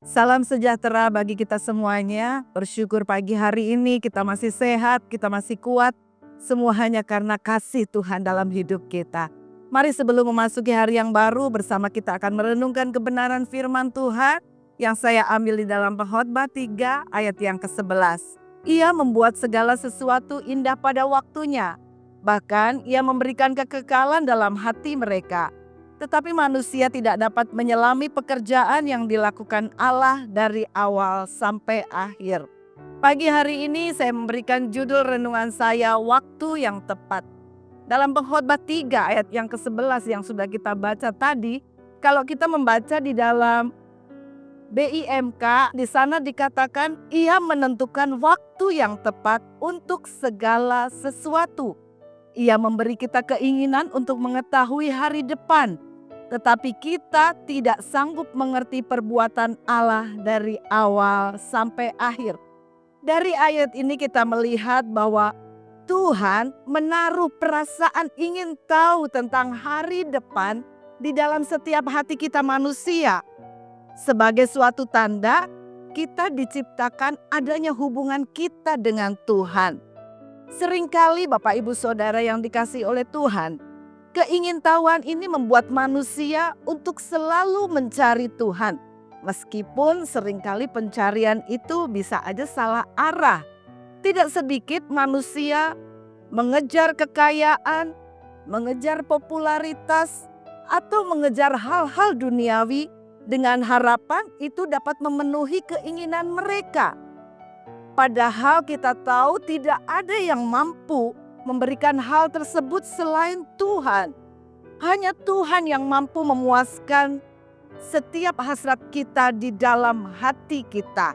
Salam sejahtera bagi kita semuanya. Bersyukur pagi hari ini kita masih sehat, kita masih kuat. Semua hanya karena kasih Tuhan dalam hidup kita. Mari sebelum memasuki hari yang baru bersama kita akan merenungkan kebenaran firman Tuhan yang saya ambil di dalam Pengkhotbah 3 ayat yang ke-11. Ia membuat segala sesuatu indah pada waktunya. Bahkan ia memberikan kekekalan dalam hati mereka. Tetapi manusia tidak dapat menyelami pekerjaan yang dilakukan Allah dari awal sampai akhir. Pagi hari ini saya memberikan judul renungan saya waktu yang tepat. Dalam Pengkhotbah 3 ayat yang ke-11 yang sudah kita baca tadi, kalau kita membaca di dalam BIMK, di sana dikatakan ia menentukan waktu yang tepat untuk segala sesuatu. Ia memberi kita keinginan untuk mengetahui hari depan, tetapi kita tidak sanggup mengerti perbuatan Allah dari awal sampai akhir. Dari ayat ini kita melihat bahwa Tuhan menaruh perasaan ingin tahu tentang hari depan di dalam setiap hati kita manusia. Sebagai suatu tanda, kita diciptakan adanya hubungan kita dengan Tuhan. Seringkali Bapak Ibu Saudara yang dikasihi oleh Tuhan, keingintahuan ini membuat manusia untuk selalu mencari Tuhan. Meskipun seringkali pencarian itu bisa aja salah arah. Tidak sedikit manusia mengejar kekayaan, mengejar popularitas, atau mengejar hal-hal duniawi dengan harapan itu dapat memenuhi keinginan mereka. Padahal kita tahu tidak ada yang mampu memberikan hal tersebut selain Tuhan. Hanya Tuhan yang mampu memuaskan setiap hasrat kita di dalam hati kita.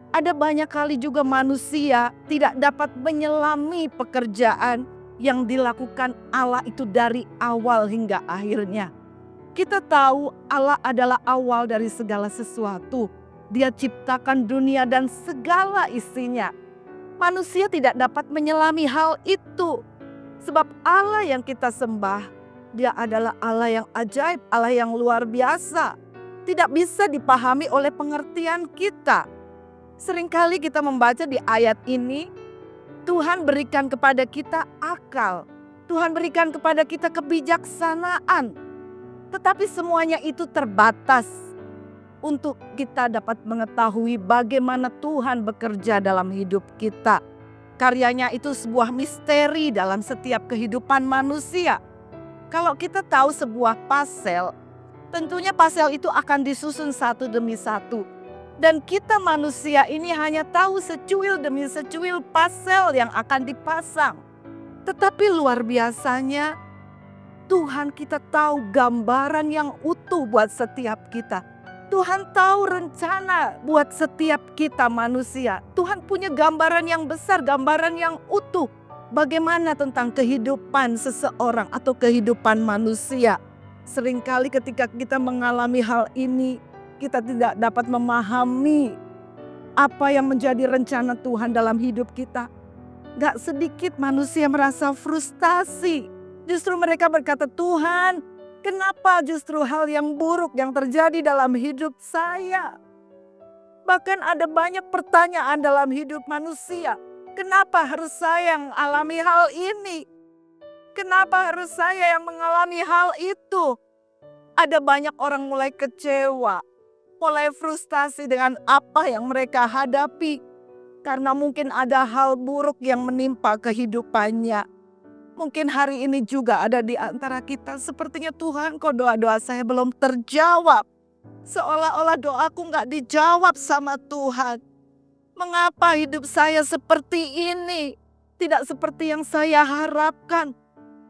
Ada banyak kali juga manusia tidak dapat menyelami pekerjaan yang dilakukan Allah itu dari awal hingga akhirnya. Kita tahu Allah adalah awal dari segala sesuatu. Dia ciptakan dunia dan segala isinya. Manusia tidak dapat menyelami hal itu. Sebab Allah yang kita sembah, Dia adalah Allah yang ajaib, Allah yang luar biasa. Tidak bisa dipahami oleh pengertian kita. Seringkali kita membaca di ayat ini, Tuhan berikan kepada kita akal. Tuhan berikan kepada kita kebijaksanaan. Tetapi semuanya itu terbatas untuk kita dapat mengetahui bagaimana Tuhan bekerja dalam hidup kita. Karyanya itu sebuah misteri dalam setiap kehidupan manusia. Kalau kita tahu sebuah pasel, tentunya pasel itu akan disusun satu demi satu. Dan kita manusia ini hanya tahu secuil demi secuil pasel yang akan dipasang. Tetapi luar biasanya, Tuhan kita tahu gambaran yang utuh buat setiap kita. Tuhan tahu rencana buat setiap kita manusia. Tuhan punya gambaran yang besar, gambaran yang utuh. Bagaimana tentang kehidupan seseorang atau kehidupan manusia. Seringkali ketika kita mengalami hal ini, kita tidak dapat memahami apa yang menjadi rencana Tuhan dalam hidup kita. Gak sedikit manusia merasa frustasi. Justru mereka berkata, Tuhan, kenapa justru hal yang buruk yang terjadi dalam hidup saya? Bahkan ada banyak pertanyaan dalam hidup manusia. Kenapa harus saya yang alami hal ini? Kenapa harus saya yang mengalami hal itu? Ada banyak orang mulai kecewa, mulai frustasi dengan apa yang mereka hadapi. Karena mungkin ada hal buruk yang menimpa kehidupannya. Mungkin hari ini juga ada di antara kita, sepertinya Tuhan kok doa-doa saya belum terjawab. Seolah-olah doaku gak dijawab sama Tuhan. Mengapa hidup saya seperti ini? Tidak seperti yang saya harapkan.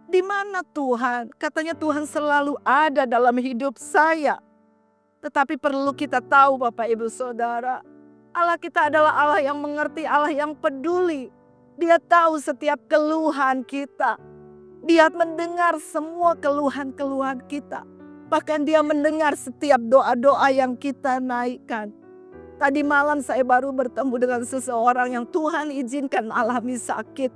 Di mana Tuhan? Katanya Tuhan selalu ada dalam hidup saya. Tetapi perlu kita tahu Bapak Ibu Saudara, Allah kita adalah Allah yang mengerti, Allah yang peduli. Dia tahu setiap keluhan kita. Dia mendengar semua keluhan-keluhan kita. Bahkan Dia mendengar setiap doa-doa yang kita naikkan. Tadi malam saya baru bertemu dengan seseorang yang Tuhan izinkan alami sakit.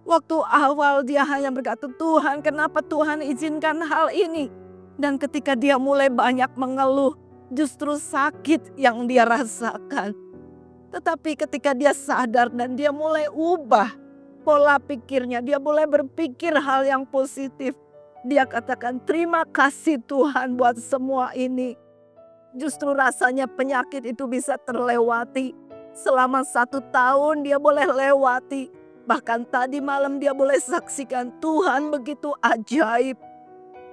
Waktu awal dia hanya berkata, Tuhan, kenapa Tuhan izinkan hal ini? Dan ketika dia mulai banyak mengeluh, justru sakit yang dia rasakan. Tetapi ketika dia sadar dan dia mulai ubah pola pikirnya, dia mulai berpikir hal yang positif. Dia katakan, terima kasih Tuhan buat semua ini. Justru rasanya penyakit itu bisa terlewati. Selama 1 tahun dia boleh lewati. Bahkan tadi malam dia boleh saksikan Tuhan begitu ajaib.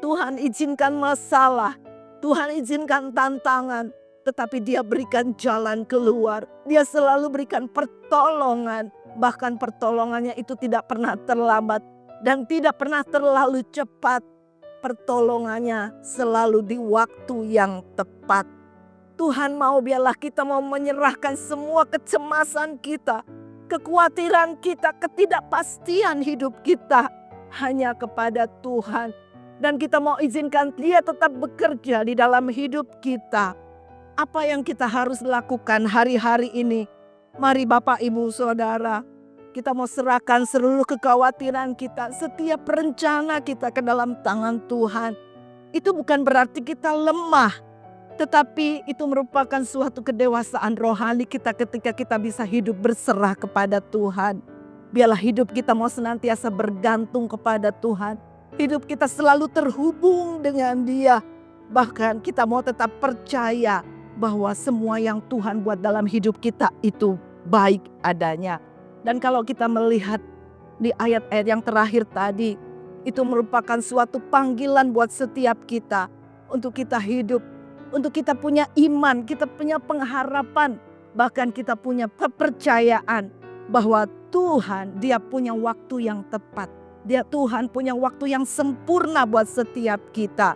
Tuhan izinkan masalah, Tuhan izinkan tantangan, tetapi dia berikan jalan keluar. Dia selalu berikan pertolongan, bahkan pertolongannya itu tidak pernah terlambat dan tidak pernah terlalu cepat. Pertolongannya selalu di waktu yang tepat. Tuhan mau biarlah kita mau menyerahkan semua kecemasan kita, kekhawatiran kita, ketidakpastian hidup kita hanya kepada Tuhan. Dan kita mau izinkan Dia tetap bekerja di dalam hidup kita. Apa yang kita harus lakukan hari-hari ini? Mari Bapak, Ibu, Saudara, kita mau serahkan seluruh kekhawatiran kita, setiap rencana kita ke dalam tangan Tuhan. Itu bukan berarti kita lemah, tetapi itu merupakan suatu kedewasaan rohani kita ketika kita bisa hidup berserah kepada Tuhan. Biarlah hidup kita mau senantiasa bergantung kepada Tuhan. Hidup kita selalu terhubung dengan Dia. Bahkan kita mau tetap percaya bahwa semua yang Tuhan buat dalam hidup kita itu baik adanya. Dan kalau kita melihat di ayat-ayat yang terakhir tadi, itu merupakan suatu panggilan buat setiap kita untuk kita hidup, untuk kita punya iman, kita punya pengharapan, bahkan kita punya kepercayaan bahwa Tuhan Dia punya waktu yang tepat. Tuhan punya waktu yang sempurna buat setiap kita.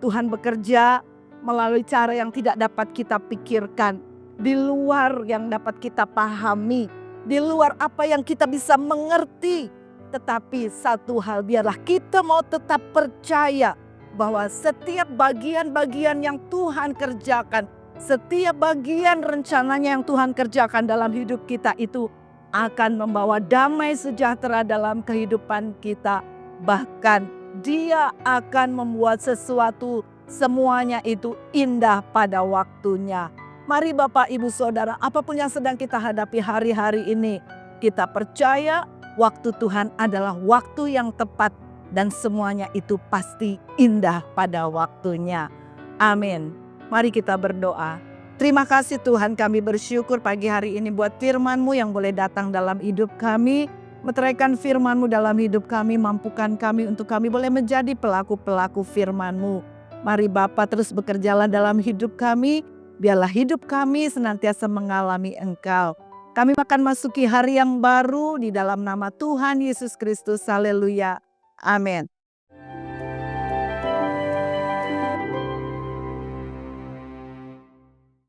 Tuhan bekerja melalui cara yang tidak dapat kita pikirkan, di luar yang dapat kita pahami, di luar apa yang kita bisa mengerti. Tetapi satu hal, biarlah kita mau tetap percaya bahwa setiap bagian-bagian yang Tuhan kerjakan, setiap bagian rencananya yang Tuhan kerjakan dalam hidup kita itu akan membawa damai sejahtera dalam kehidupan kita. Bahkan Dia akan membuat sesuatu semuanya itu indah pada waktunya. Mari Bapak, Ibu, Saudara, apapun yang sedang kita hadapi hari-hari ini, kita percaya waktu Tuhan adalah waktu yang tepat dan semuanya itu pasti indah pada waktunya. Amin. Mari kita berdoa. Terima kasih Tuhan, kami bersyukur pagi hari ini buat firman-Mu yang boleh datang dalam hidup kami. Meteraikan firman-Mu dalam hidup kami, mampukan kami untuk kami boleh menjadi pelaku-pelaku firman-Mu. Mari Bapa terus bekerjalah dalam hidup kami, biarlah hidup kami senantiasa mengalami Engkau. Kami akan masuki hari yang baru di dalam nama Tuhan Yesus Kristus. Haleluya. Amin.